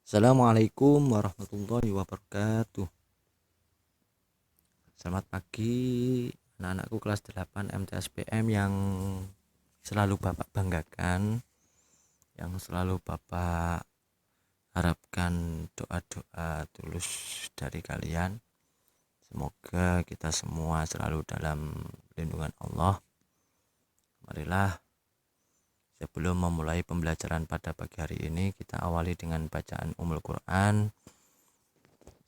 Assalamualaikum warahmatullahi wabarakatuh. Selamat pagi anak-anakku kelas 8 MTSPM yang selalu Bapak banggakan, yang selalu Bapak harapkan doa-doa tulus dari kalian. Semoga kita semua selalu dalam lindungan Allah. Marilah sebelum memulai pembelajaran pada pagi hari ini, kita awali dengan bacaan Ummul Quran.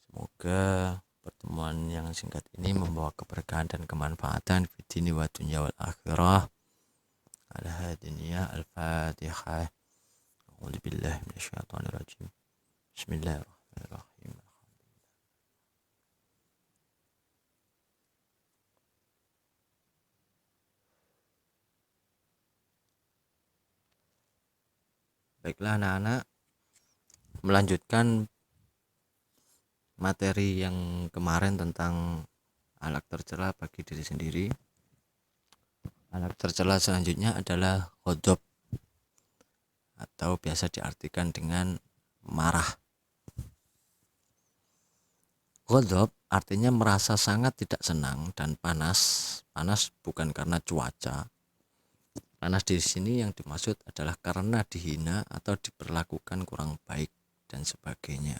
Semoga pertemuan yang singkat ini membawa keberkahan dan kemanfaatan di dini wa dunya wal akhirah. Al-hadiniyah al-fatihah. A'udzubillahi minasyaitonirrajim. Bismillahirrahmanirrahim. Baiklah anak-anak, melanjutkan materi yang kemarin tentang alat tercela bagi diri sendiri. Alat tercela selanjutnya adalah ghadab atau biasa diartikan dengan marah. Ghadab artinya merasa sangat tidak senang dan panas. Panas bukan karena cuaca. Panas di sini yang dimaksud adalah karena dihina atau diperlakukan kurang baik dan sebagainya.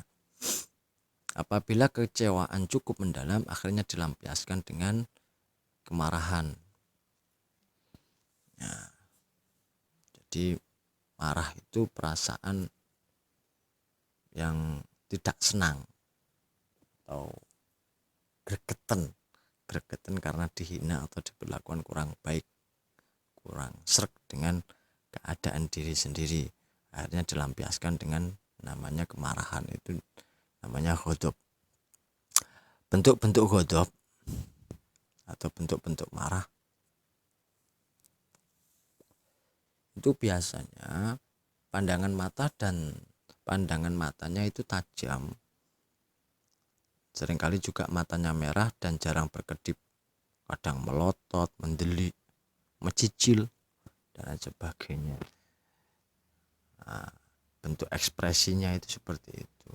Apabila kecewaan cukup mendalam, akhirnya dilampiaskan dengan kemarahan. Nah, jadi marah itu perasaan yang tidak senang atau gregetan karena dihina atau diperlakukan kurang baik, kurang sreg dengan keadaan diri sendiri, akhirnya dilampiaskan dengan namanya kemarahan, itu namanya ghadab. Bentuk-bentuk ghadab atau bentuk-bentuk marah itu biasanya pandangan matanya itu tajam, seringkali juga matanya merah dan jarang berkedip, kadang melotot, mendelik, mencicil dan sebagainya. Nah, bentuk ekspresinya itu seperti itu.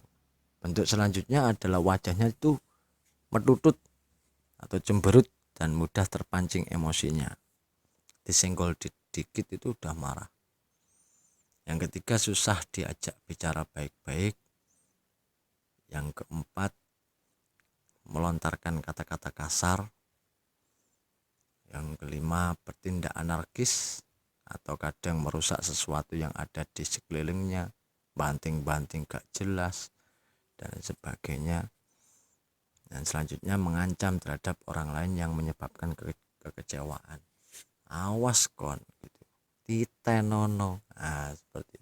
Bentuk selanjutnya adalah wajahnya itu metutut atau cemberut dan mudah terpancing emosinya. Disenggol dikit itu udah marah. Yang ketiga, susah diajak bicara baik-baik. Yang keempat, melontarkan kata-kata kasar. Yang kelima, bertindak anarkis atau kadang merusak sesuatu yang ada di sekelilingnya, banting-banting gak jelas dan sebagainya. Dan selanjutnya, mengancam terhadap orang lain yang menyebabkan kekecewaan. Awas kon gitu, titenono. Nah, seperti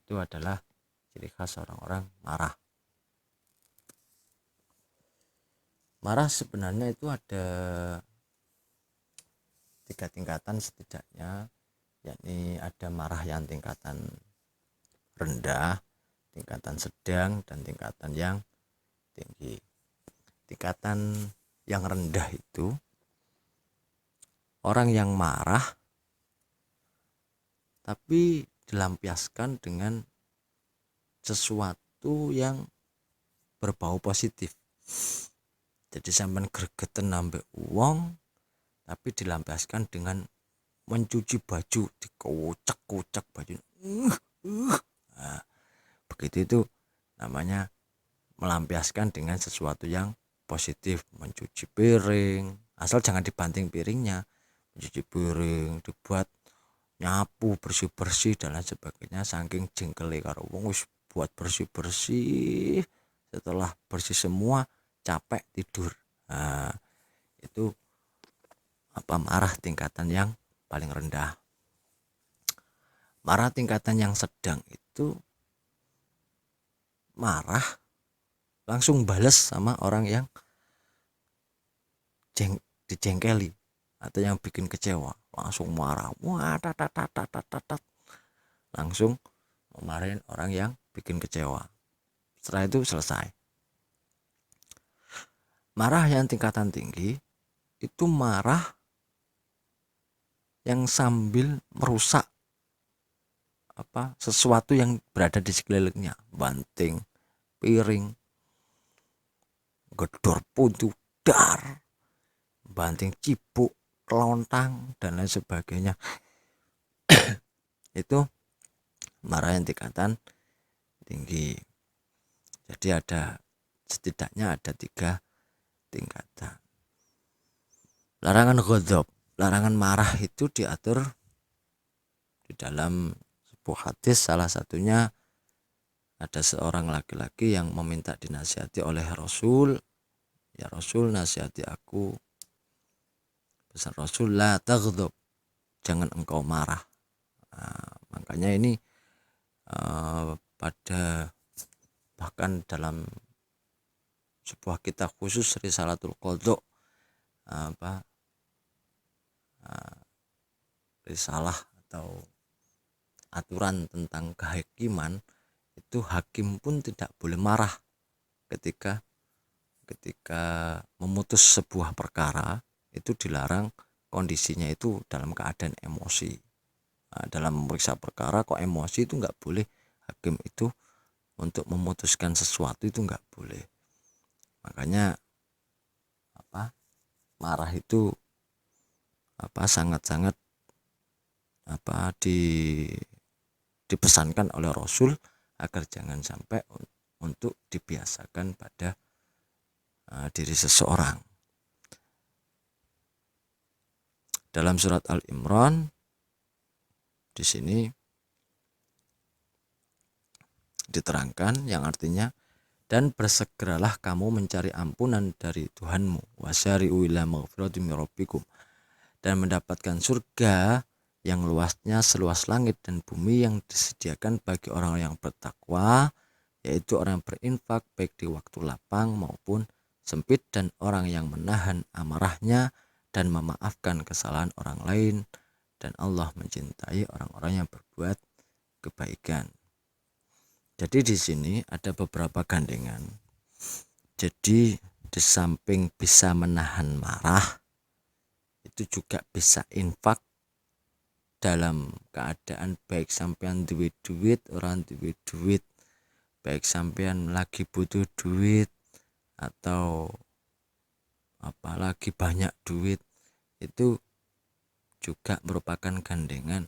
itu adalah ciri khas orang-orang marah. Marah sebenarnya itu ada 3 tingkatan setidaknya, yakni ada marah yang tingkatan rendah, tingkatan sedang, dan tingkatan yang tinggi. Tingkatan yang rendah itu orang yang marah tapi dilampiaskan dengan sesuatu yang berbau positif. Jadi sampean gregeten nambah uang tapi dilampiaskan dengan mencuci baju, dikocak-kocak baju. Nah, begitu itu namanya melampiaskan dengan sesuatu yang positif. Mencuci piring, asal jangan dibanting piringnya, mencuci piring, dibuat nyapu bersih-bersih dan lain sebagainya, saking jengkele karo wong wis buat bersih-bersih, setelah bersih semua capek tidur. Nah, itu marah tingkatan yang paling rendah. Marah tingkatan yang sedang itu marah langsung bales sama orang yang dijengkeli atau yang bikin kecewa, langsung marah, wah tat, langsung memarahin orang yang bikin kecewa. Setelah itu selesai. Marah yang tingkatan tinggi itu marah yang sambil merusak sesuatu yang berada di sekelilingnya, banting, piring, gedor pintu, dar, banting cipuk, kelontang dan lain sebagainya. Itu marah yang tingkatan tinggi. Jadi setidaknya ada 3 tingkatan. Larangan ghadab, larangan marah itu diatur di dalam sebuah hadis. Salah satunya ada seorang laki-laki yang meminta dinasihati oleh Rasul. Ya Rasul, nasihati aku. Pesan Rasul, la taghdab, jangan engkau marah. Makanya ini pada bahkan dalam sebuah kitab khusus Risalatul Qadha, risalah atau aturan tentang kehakiman, itu hakim pun tidak boleh marah ketika memutus sebuah perkara. Itu dilarang kondisinya itu dalam keadaan emosi. Dalam memeriksa perkara kok emosi, itu nggak boleh. Hakim itu untuk memutuskan sesuatu itu nggak boleh. Makanya marah itu sangat-sangat dipesankan oleh Rasul agar jangan sampai untuk dibiasakan pada diri seseorang. Dalam surat Al-Imran di sini diterangkan yang artinya, dan bersegeralah kamu mencari ampunan dari Tuhanmu, wasyari'u ila maghfirati min rabbikum, dan mendapatkan surga yang luasnya seluas langit dan bumi yang disediakan bagi orang yang bertakwa, yaitu orang yang berinfak baik di waktu lapang maupun sempit, dan orang yang menahan amarahnya dan memaafkan kesalahan orang lain, dan Allah mencintai orang-orang yang berbuat kebaikan. Jadi di sini ada beberapa gandengan. Jadi di samping bisa menahan marah, itu juga bisa infak dalam keadaan baik sampean duwe duit, orang duwe duit, baik sampean lagi butuh duit atau apalagi banyak duit, itu juga merupakan gandengan.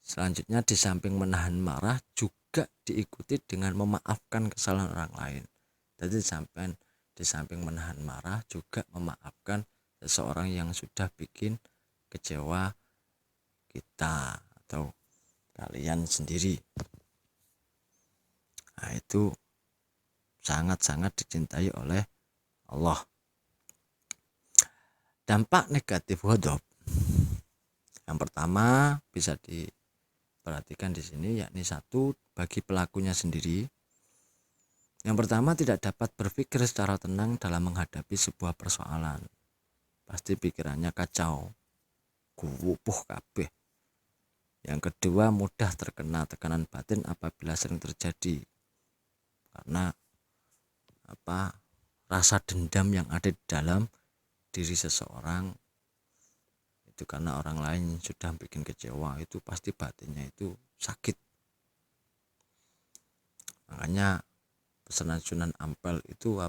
Selanjutnya di samping menahan marah juga diikuti dengan memaafkan kesalahan orang lain. Jadi di samping menahan marah juga memaafkan seseorang yang sudah bikin kecewa kita atau kalian sendiri. Nah, itu sangat-sangat dicintai oleh Allah. Dampak negatif ghadab yang pertama bisa diperhatikan di sini, yakni 1, bagi pelakunya sendiri. Yang pertama, tidak dapat berpikir secara tenang dalam menghadapi sebuah persoalan. Pasti pikirannya kacau, guwupuh kabeh. Yang kedua, mudah terkena tekanan batin apabila sering terjadi, karena rasa dendam yang ada di dalam diri seseorang itu karena orang lain sudah bikin kecewa, itu pasti batinnya itu sakit. Makanya pesanan Sunan Ampel itu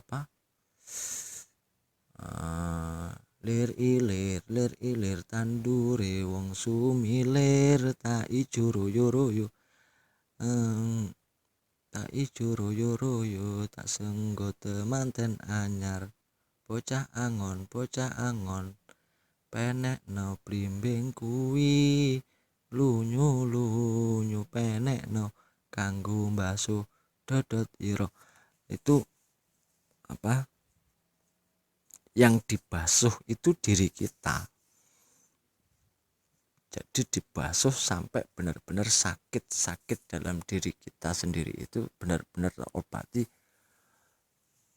lir ilir tandure wong sumilir tak ijo royo tak ijo royo tak senggo temanten anyar, bocah angon penek no blimbing kuwi, lunyu penek no kanggo mbasuh dodot iro. Itu yang dibasuh itu diri kita. Jadi dibasuh sampai benar-benar sakit dalam diri kita sendiri, itu benar-benar terobati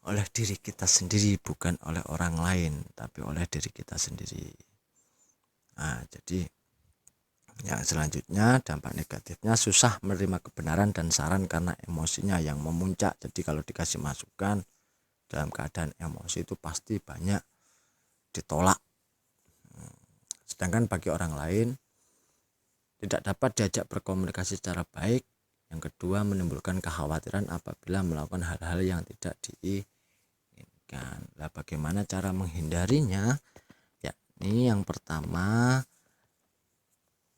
oleh diri kita sendiri, bukan oleh orang lain, tapi oleh diri kita sendiri. Nah, jadi yang selanjutnya, dampak negatifnya, susah menerima kebenaran dan saran karena emosinya yang memuncak. Jadi kalau dikasih masukan dalam keadaan emosi itu pasti banyak ditolak. Sedangkan bagi orang lain tidak dapat diajak berkomunikasi secara baik. Yang kedua, menimbulkan kekhawatiran apabila melakukan hal-hal yang tidak diinginkan. Nah, bagaimana cara menghindarinya? Yakni yang pertama,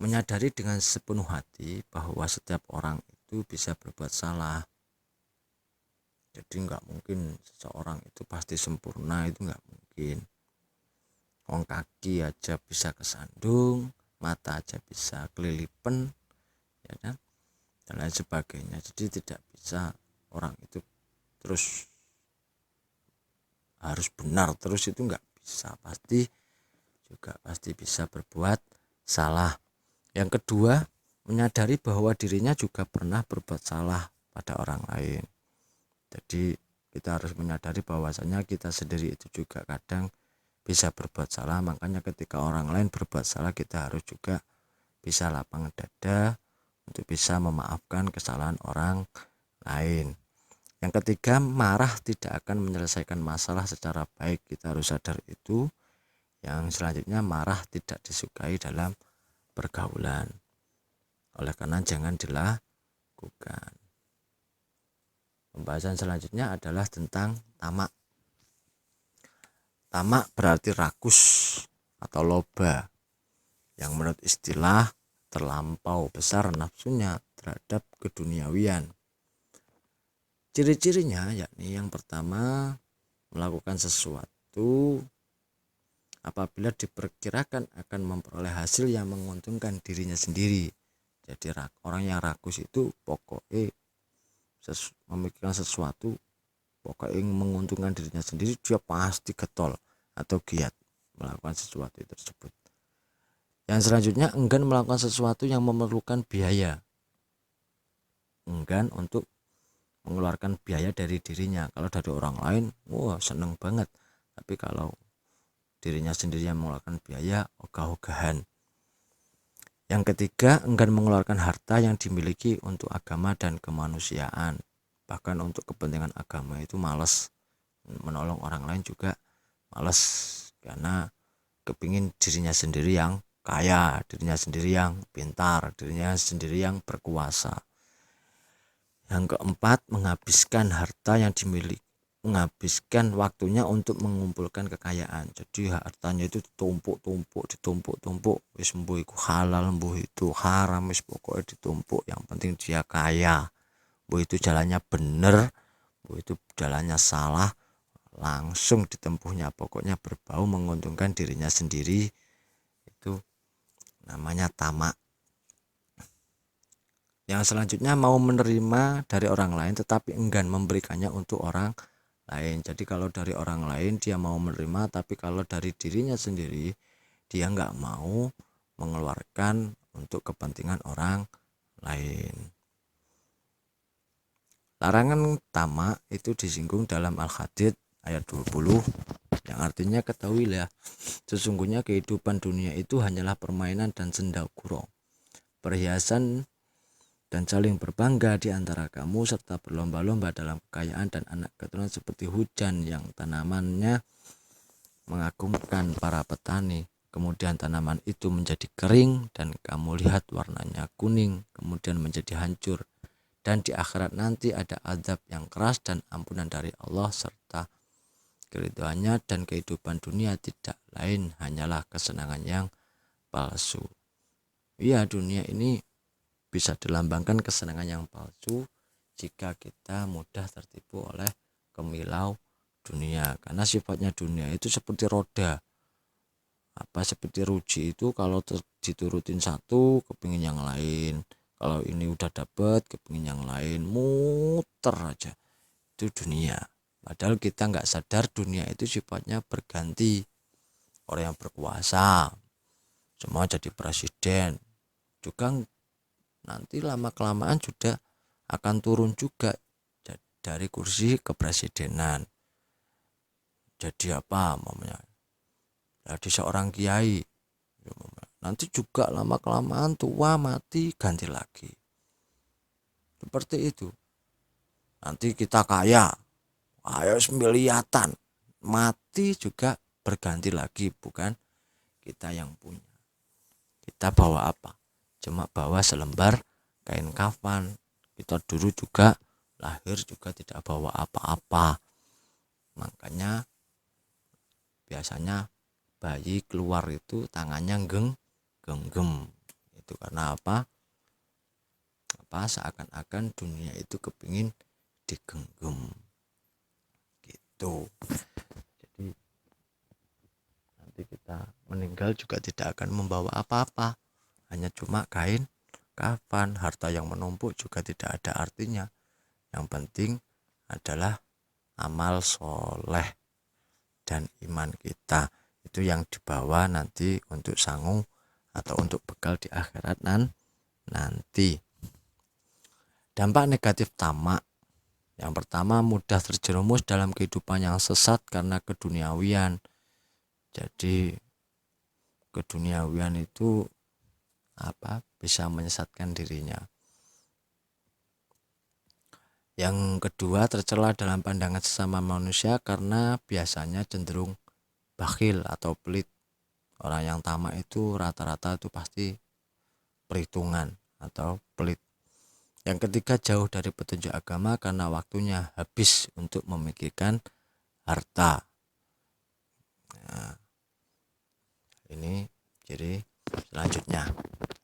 menyadari dengan sepenuh hati bahwa setiap orang itu bisa berbuat salah. Jadi nggak mungkin seseorang itu pasti sempurna, itu nggak mungkin. Wong kaki aja bisa kesandung, mata aja bisa kelilipan, ya kan, dan lain sebagainya. Jadi tidak bisa orang itu terus harus benar terus, itu nggak bisa, pasti bisa berbuat salah. Yang kedua, menyadari bahwa dirinya juga pernah berbuat salah pada orang lain. Jadi kita harus menyadari bahwasanya kita sendiri itu juga kadang bisa berbuat salah. Makanya ketika orang lain berbuat salah, kita harus juga bisa lapang dada untuk bisa memaafkan kesalahan orang lain. Yang ketiga, marah tidak akan menyelesaikan masalah secara baik. Kita harus sadar itu. Yang selanjutnya, marah tidak disukai dalam pergaulan. Oleh karena jangan dilakukan. Pembahasan selanjutnya adalah tentang tamak. Tamak berarti rakus atau loba, yang menurut istilah terlampau besar nafsunya terhadap keduniawian. Ciri-cirinya yakni yang pertama, melakukan sesuatu apabila diperkirakan akan memperoleh hasil yang menguntungkan dirinya sendiri. Jadi orang yang rakus itu pokoknya memikirkan sesuatu pokoknya menguntungkan dirinya sendiri, dia pasti getol atau giat melakukan sesuatu tersebut. Yang selanjutnya, enggan melakukan sesuatu yang memerlukan biaya. Enggan untuk mengeluarkan biaya dari dirinya. Kalau dari orang lain, wah seneng banget. Tapi kalau dirinya sendiri yang mengeluarkan biaya, ogah-ogahan. Yang ketiga, enggan mengeluarkan harta yang dimiliki untuk agama dan kemanusiaan. Bahkan untuk kepentingan agama itu malas, menolong orang lain juga malas, karena kepingin dirinya sendiri yang kaya, dirinya sendiri yang pintar, dirinya sendiri yang berkuasa. Yang keempat, menghabiskan harta yang dimiliki, menghabiskan waktunya untuk mengumpulkan kekayaan. Jadi hartanya itu ditumpuk, wis mbuh iku halal, mbuh itu haram, wis pokoknya ditumpuk, yang penting dia kaya. Mbuh itu jalannya bener, mbuh itu jalannya salah, langsung ditempuhnya, pokoknya berbau menguntungkan dirinya sendiri. Itu namanya tamak. Yang selanjutnya, mau menerima dari orang lain tetapi enggan memberikannya untuk orang lain. Jadi kalau dari orang lain dia mau menerima, tapi kalau dari dirinya sendiri dia nggak mau mengeluarkan untuk kepentingan orang lain. Larangan tamak itu disinggung dalam Al-Hadid ayat 20, yang artinya, ketahuilah sesungguhnya kehidupan dunia itu hanyalah permainan dan senda gurau, perhiasan dan saling berbangga di antara kamu, serta berlomba-lomba dalam kekayaan dan anak keturunan seperti hujan yang tanamannya mengagumkan para petani. Kemudian tanaman itu menjadi kering dan kamu lihat warnanya kuning, kemudian menjadi hancur. Dan di akhirat nanti ada azab yang keras dan ampunan dari Allah serta keridhaannya, dan kehidupan dunia tidak lain hanyalah kesenangan yang palsu. Iya, dunia ini bisa dilambangkan kesenangan yang palsu jika kita mudah tertipu oleh kemilau dunia. Karena sifatnya dunia itu seperti roda, seperti ruji itu, kalau diturutin satu kepingin yang lain, kalau ini udah dapet kepingin yang lain, muter aja. Itu dunia. Padahal kita nggak sadar dunia itu sifatnya berganti. Orang yang berkuasa semua jadi presiden juga nanti lama kelamaan sudah akan turun juga dari kursi kepresidenan. Jadi apa namanya? Jadi seorang kiai. Nanti juga lama kelamaan tua, mati, ganti lagi. Seperti itu. Nanti kita kaya miliatan, mati juga berganti lagi, bukan kita yang punya. Kita bawa apa? cuma bawa selembar kain kafan. Kita dulu juga lahir juga tidak bawa apa-apa, makanya biasanya bayi keluar itu tangannya genggam. Itu karena apa seakan-akan dunia itu kepingin digenggam gitu. Jadi nanti kita meninggal juga tidak akan membawa apa-apa, hanya cuma kain kafan. Harta yang menumpuk juga tidak ada artinya, yang penting adalah amal soleh dan iman kita, itu yang dibawa nanti untuk sangu atau untuk bekal di akhirat nanti. Dampak negatif tamak. Yang pertama, mudah terjerumus dalam kehidupan yang sesat karena keduniawian. Jadi keduniawian itu bisa menyesatkan dirinya. Yang kedua, tercela dalam pandangan sesama manusia karena biasanya cenderung bakhil atau pelit. Orang yang tamak itu rata-rata itu pasti perhitungan atau pelit. Yang ketiga, jauh dari petunjuk agama karena waktunya habis untuk memikirkan harta. Nah, ini jadi selanjutnya,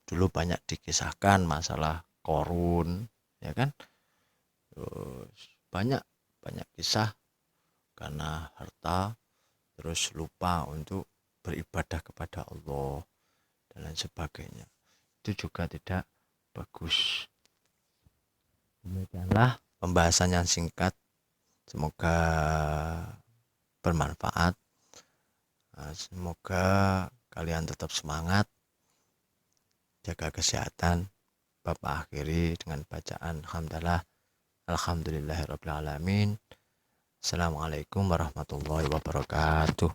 dulu banyak dikisahkan masalah Korun, ya kan? Terus banyak kisah karena harta terus lupa untuk beribadah kepada Allah dan lain sebagainya. Itu juga tidak bagus. Demikianlah pembahasan yang singkat, semoga bermanfaat. Semoga kalian tetap semangat, jaga kesehatan. Bapak akhiri dengan bacaan alhamdulillahirabbil alamin. Assalamualaikum warahmatullahi wabarakatuh.